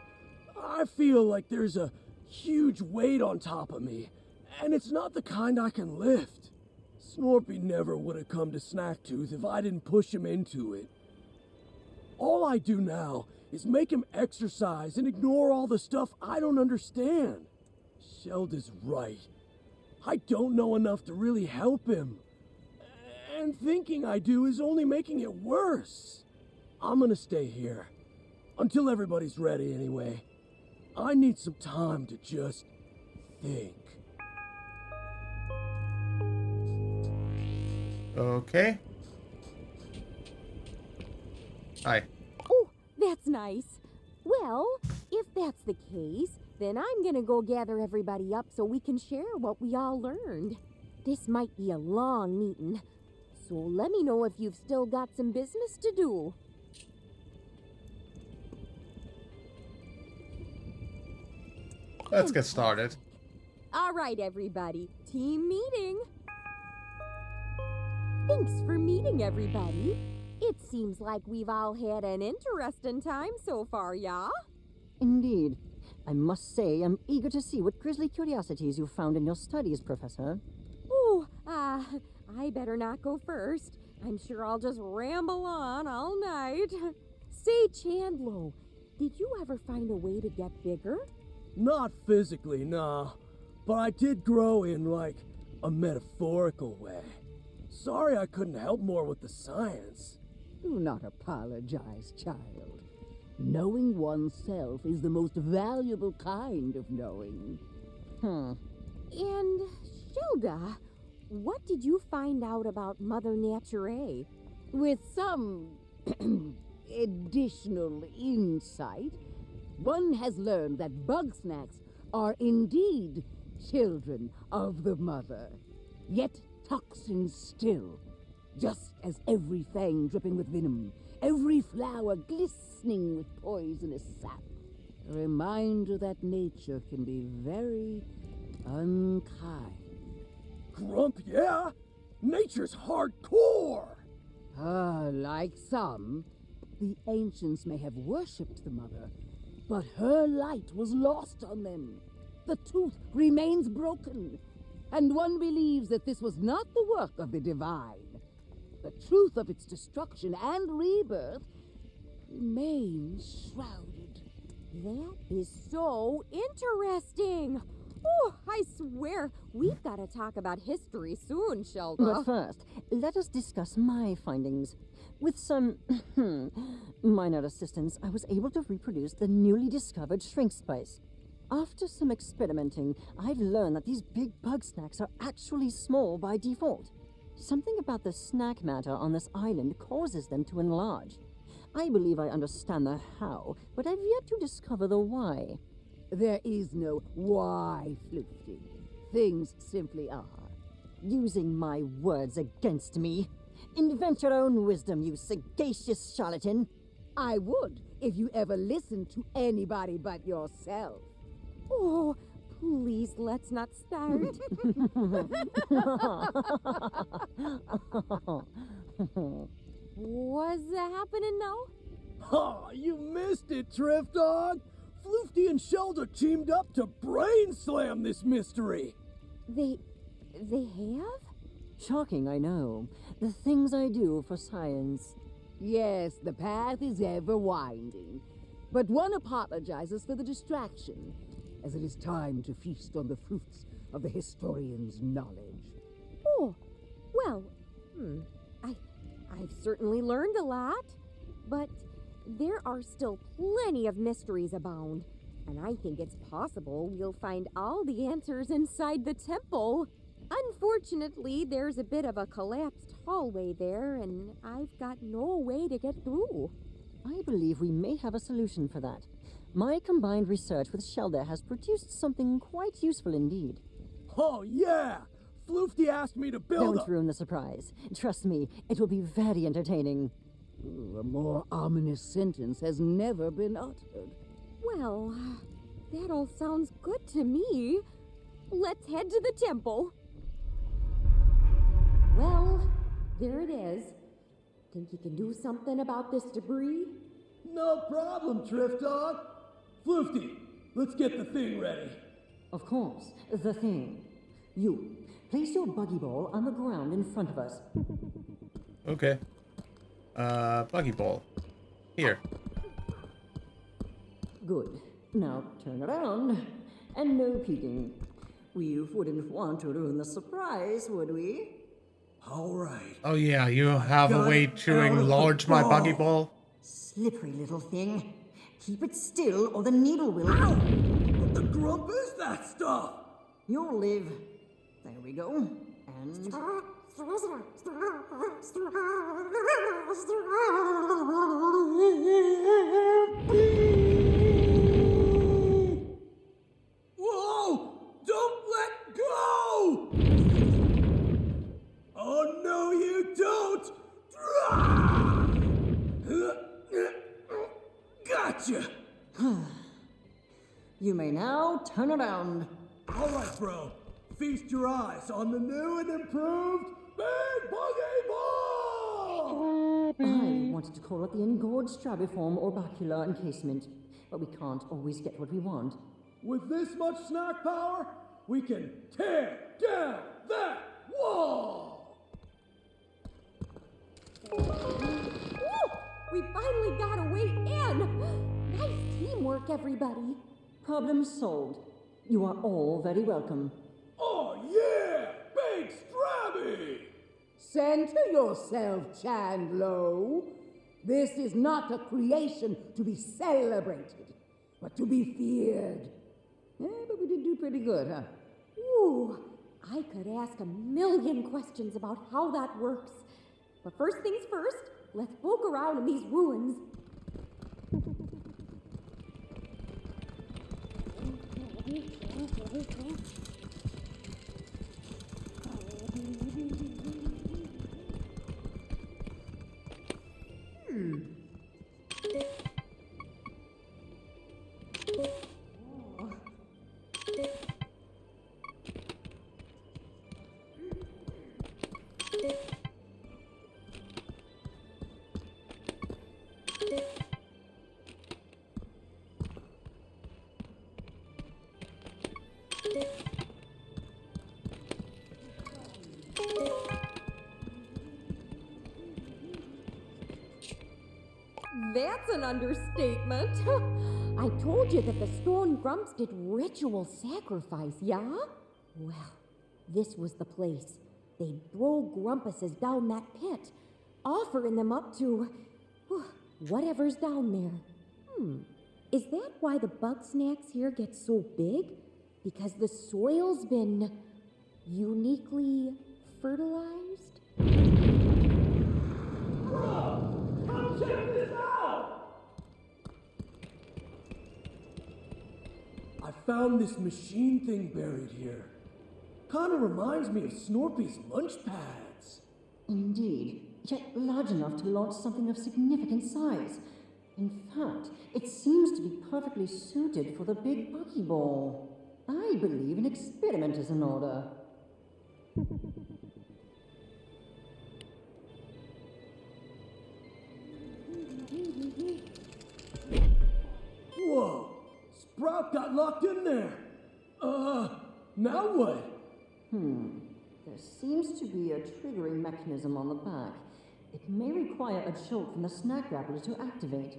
I feel like there's a huge weight on top of me, and it's not the kind I can lift. Snorpy never would have come to Snacktooth if I didn't push him into it. All I do now is make him exercise and ignore all the stuff I don't understand. Shelda's right. I don't know enough to really help him. And thinking I do is only making it worse. I'm gonna stay here. Until everybody's ready anyway. I need some time to just think. Okay. Hi. Oh, that's nice. Well, if that's the case, then I'm gonna go gather everybody up so we can share what we all learned. This might be a long meeting, so let me know if you've still got some business to do. Let's get started. All right, everybody. Team meeting. Thanks for meeting, everybody. It seems like we've all had an interesting time so far, yeah? Indeed. I must say, I'm eager to see what grisly curiosities you found in your studies, Professor. Ooh, I better not go first. I'm sure I'll just ramble on all night. Say, Chandlo, did you ever find a way to get bigger? Not physically, nah. But I did grow in, like, a metaphorical way. Sorry I couldn't help more with the science. Do not apologize, child. Knowing oneself is the most valuable kind of knowing. And, Shelda, what did you find out about Mother Nature? With some additional insight, one has learned that Bugsnax are indeed children of the mother. yet toxins still. Just as every fang dripping with venom, every flower glistening with poisonous sap. A reminder that nature can be very unkind. Grump, yeah? Nature's hardcore! Like some, the ancients may have worshipped the mother, but her light was lost on them. The tooth remains broken, and one believes that this was not the work of the divine. The truth of its destruction and rebirth remains shrouded. That is so interesting. Oh, I swear, we've got to talk about history soon, Shelda. But first, let us discuss my findings. With some minor assistance, I was able to reproduce the newly discovered shrink spice. After some experimenting, I've learned that these big Bugsnax are actually small by default. Something about the snack matter on this island causes them to enlarge. I believe I understand the how, but I've yet to discover the why. There is no why, Floofty. Things simply are. Using my words against me. Invent your own wisdom, you sagacious charlatan. I would if you ever listened to anybody but yourself. Oh, please, let's not start. What's happening now? Ha! You missed it, Triff Dog! Floofty and Shelda teamed up to brain slam this mystery! They have? Shocking, I know. The things I do for science. Yes, the path is ever winding. But one apologizes for the distraction, as it is time to feast on the fruits of the historian's knowledge. Oh, well, I've certainly learned a lot, but there are still plenty of mysteries abound, and I think it's possible we'll find all the answers inside the temple. Unfortunately, there's a bit of a collapsed hallway there, and I've got no way to get through. I believe we may have a solution for that. My combined research with Shelda has produced something quite useful indeed. Oh yeah! Floofty asked me to build Don't ruin the surprise. Trust me, it will be very entertaining. Ooh, a more ominous sentence has never been uttered. Well, that all sounds good to me. Let's head to the temple. Well, there it is. Think you can do something about this debris? No problem, Triff Dog. Floofty, let's get the thing ready. Of course, the thing. You, place your buggy ball on the ground in front of us. Okay. Buggy ball. Here. Good. Now turn around. And no peeking. We wouldn't want to ruin the surprise, would we? All right. Oh yeah, you have a Got way it to out of the enlarge my buggy ball. ball? Slippery little thing. Keep it still or the needle will... Ow! What the grump is that stuff? You'll live. There we go. And... Whoa! Don't let go! Oh no, you don't! Gotcha! You may now turn around. All right, bro. Feast your eyes on the new and improved Big Buggy Ball! I wanted to call it the engorged strabiform orbicular encasement, but we can't always get what we want. With this much snack power, we can tear down that wall! Woo! We finally got a way in! Nice teamwork, everybody. Problem solved. You are all very welcome. Oh yeah! Big Strabby! Center yourself, Chandlo. This is not a creation to be celebrated, but to be feared. But we did do pretty good, huh? Ooh, I could ask a million questions about how that works. But first things first, let's poke around in these ruins. that's an understatement. I told you that the stone grumps did ritual sacrifice, yeah? Well, this was the place. They'd throw grumpuses down that pit, offering them up to whatever's down there. Is that why the Bugsnax here get so big? Because the soil's been uniquely fertilized? Come check this out! I found this machine thing buried here. Kinda reminds me of Snorpy's lunch pads. Indeed, yet large enough to launch something of significant size. In fact, it seems to be perfectly suited for the big buckyball. I believe an experiment is in order. Whoa! Sprout got locked in there! Now what? There seems to be a triggering mechanism on the back. It may require a jolt from the snack grappler to activate.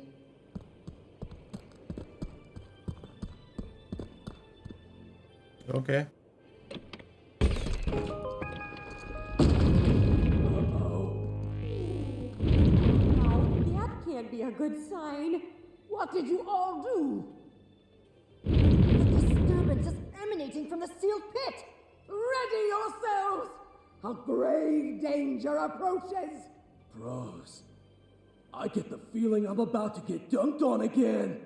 Okay. That can't be a good sign. What did you all do? The disturbance is emanating from the sealed pit! Ready yourselves! A grave danger approaches! Bros, I get the feeling I'm about to get dunked on again.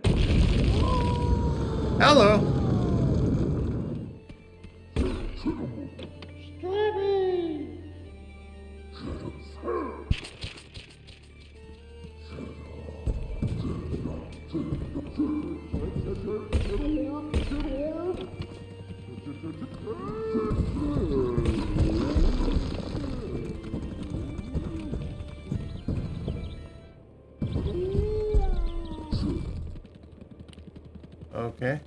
Hello. Okay.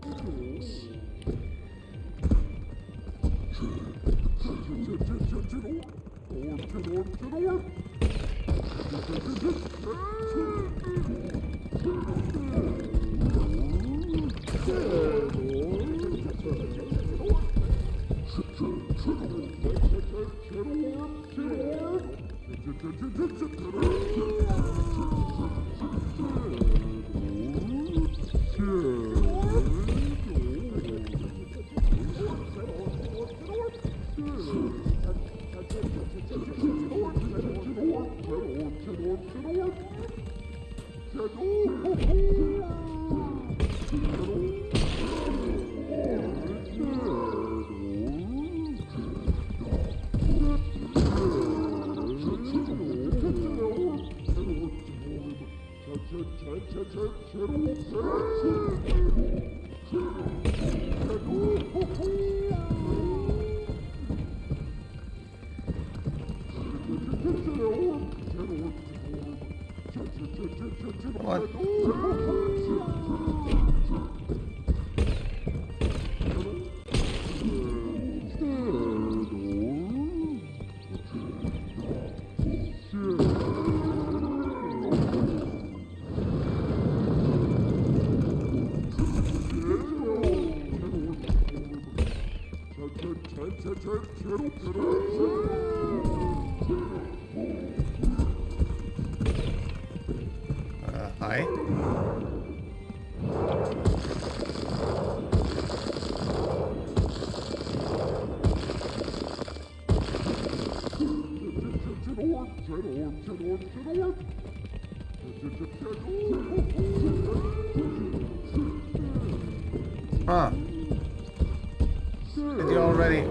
What? Hi. Huh. Did you already?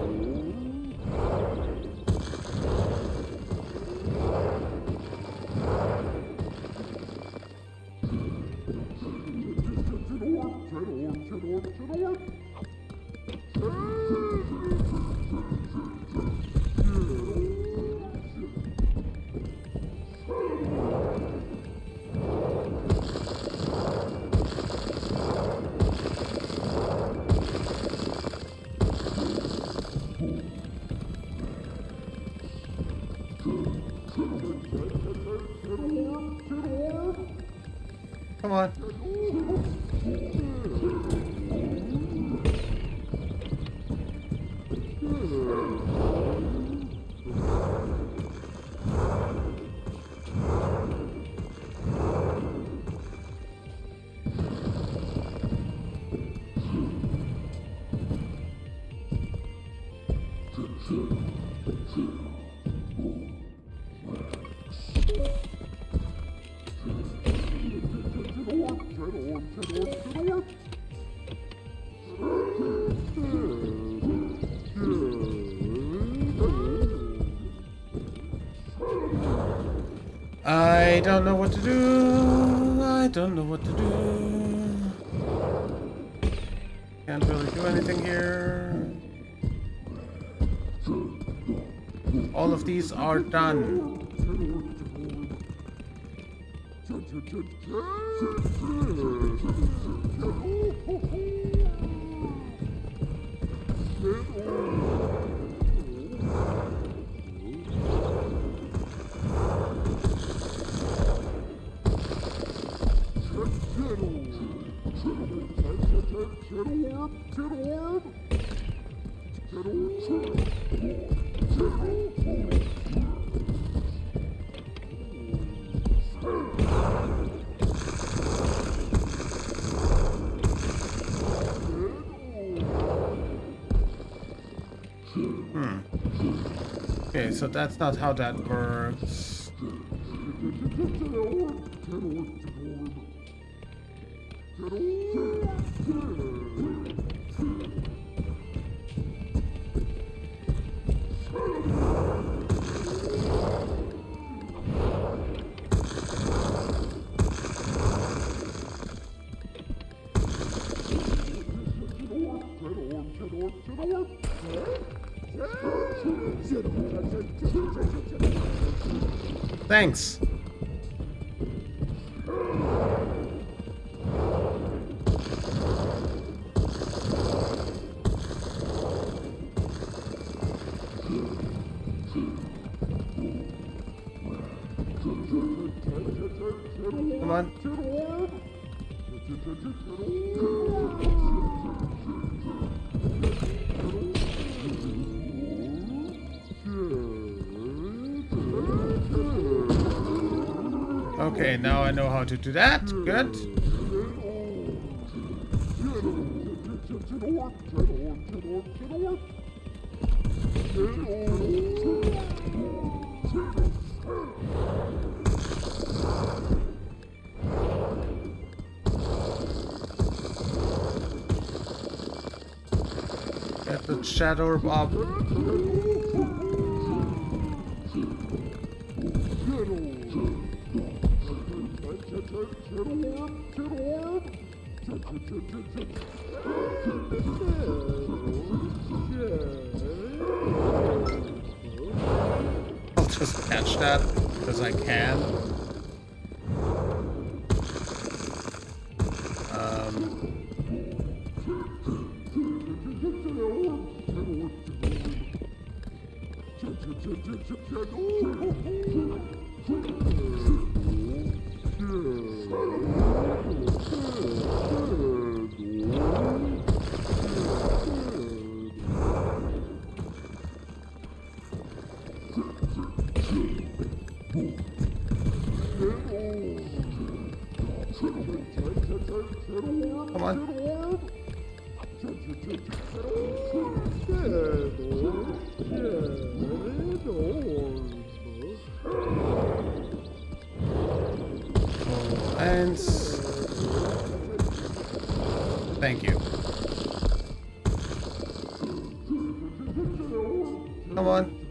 on. I don't know what to do. I don't know what to do. Can't really do anything here. All of these are done. Okay, so that's not how that works. Thanks. Come on. Okay, now I know how to do that. Good. Get the shadow orb up. I'll just catch that because I can. Come on. And thank you. Come on.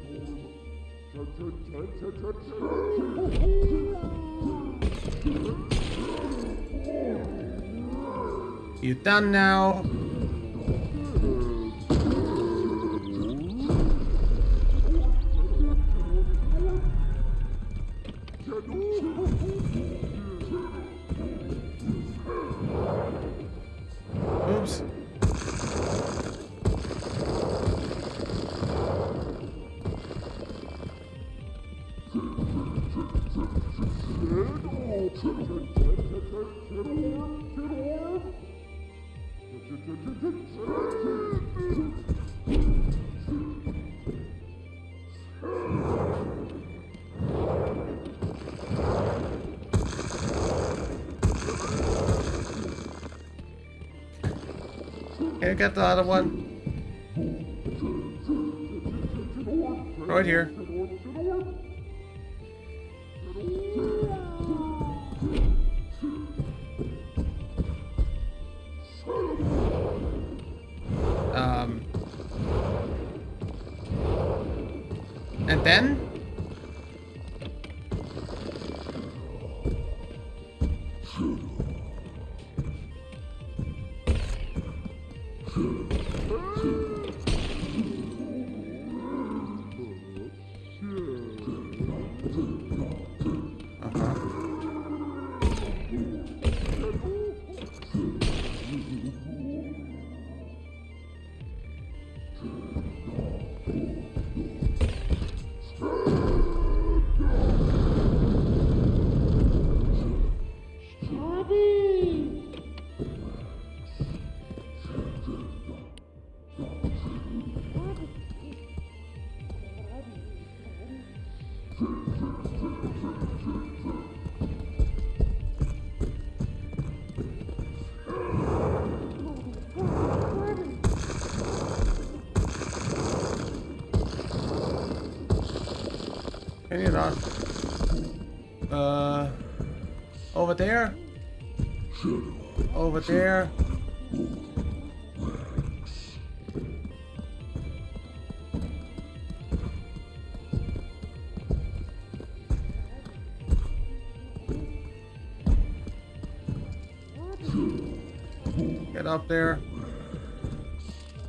You done now? Oops. Can you get the other one? Right here. And then? Can you not? Over there? Over there? Get up there.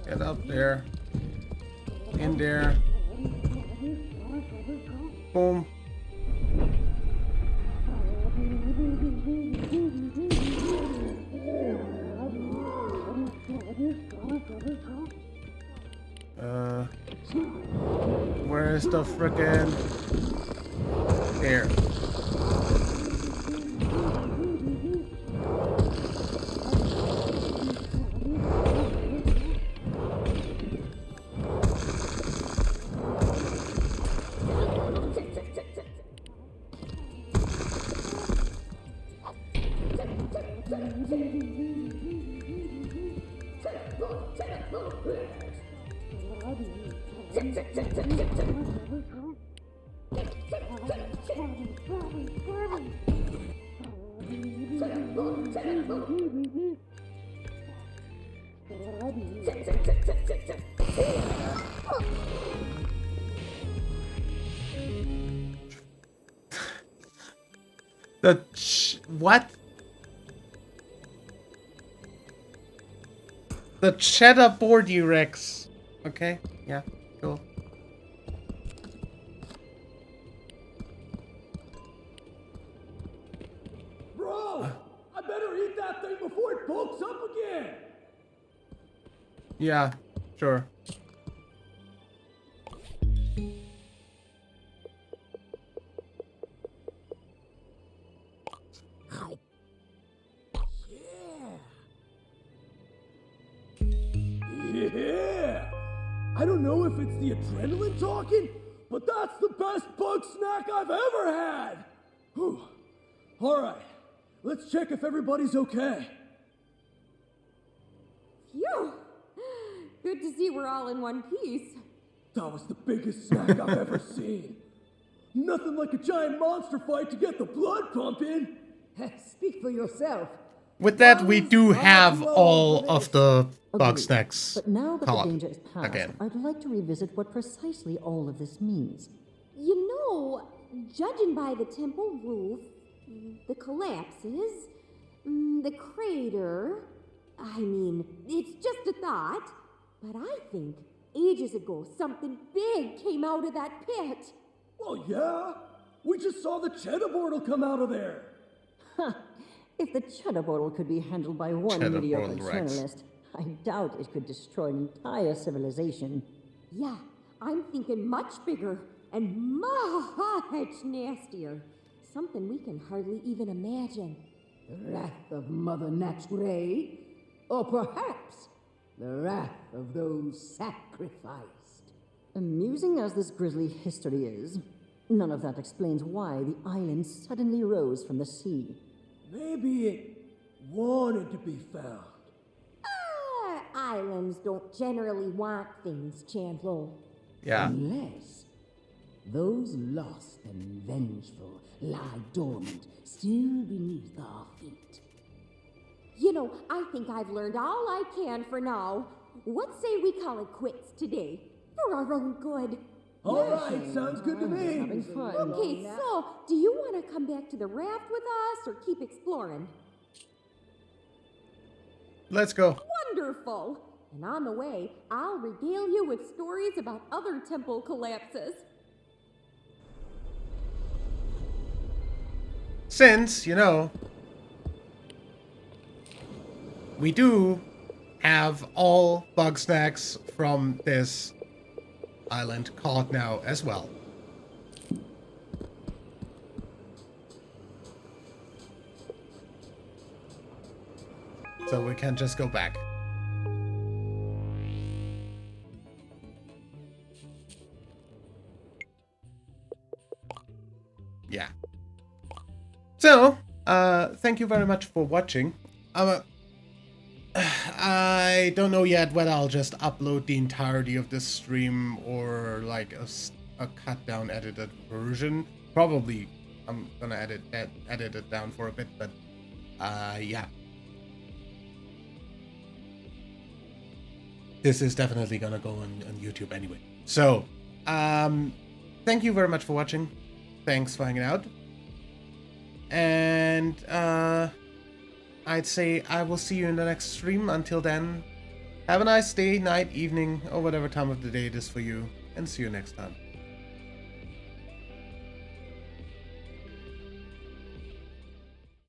Get up there. In there. Boom. Where's the frickin' there? What? The cheddar board Rex. Okay, yeah, cool. Bro, I better eat that thing before it bulks up again. Yeah, sure. Yeah! I don't know if it's the adrenaline talking, but that's the best bug snack I've ever had! Whew. Alright, let's check if everybody's okay. Phew! Good to see we're all in one piece. That was the biggest snack I've ever seen. Nothing like a giant monster fight to get the blood pumping. Speak for yourself. With that, we do have all of the Bugsnax But now that the co-op danger is past, again. I'd like to revisit what precisely all of this means. You know, judging by the temple roof, the collapses, the crater, I mean, it's just a thought, but I think ages ago something big came out of that pit. Well, yeah. We just saw the cheddar board'll come out of there. If the cheddar bottle could be handled by one Cheddar mediocre bottle, Rex. journalist, I doubt it could destroy an entire civilization. Yeah, I'm thinking much bigger and much nastier. Something we can hardly even imagine. The wrath of Mother Nature? Or perhaps the wrath of those sacrificed. Amusing as this grisly history is, none of that explains why the island suddenly rose from the sea. Maybe it wanted to be found. islands don't generally want things, Chandler. Yeah. Unless those lost and vengeful lie dormant still beneath our feet. You know, I think I've learned all I can for now. What say we call it quits today? For our own good. All right, sounds good to me. Having fun. Okay, so, do you want to come back to the raft with us or keep exploring? Let's go. Wonderful! And on the way, I'll regale you with stories about other temple collapses. Since, you know, we do have all Bugsnax from this island caught now as well. So we can just go back. Yeah. So, thank you very much for watching. I don't know yet whether I'll just upload the entirety of this stream or like a cut down edited version. Probably I'm gonna edit it down for a bit, but yeah. This is definitely gonna go on YouTube anyway. So, thank you very much for watching. Thanks for hanging out. And I'd say I will see you in the next stream. Until then, have a nice day, night, evening, or whatever time of the day it is for you, and see you next time.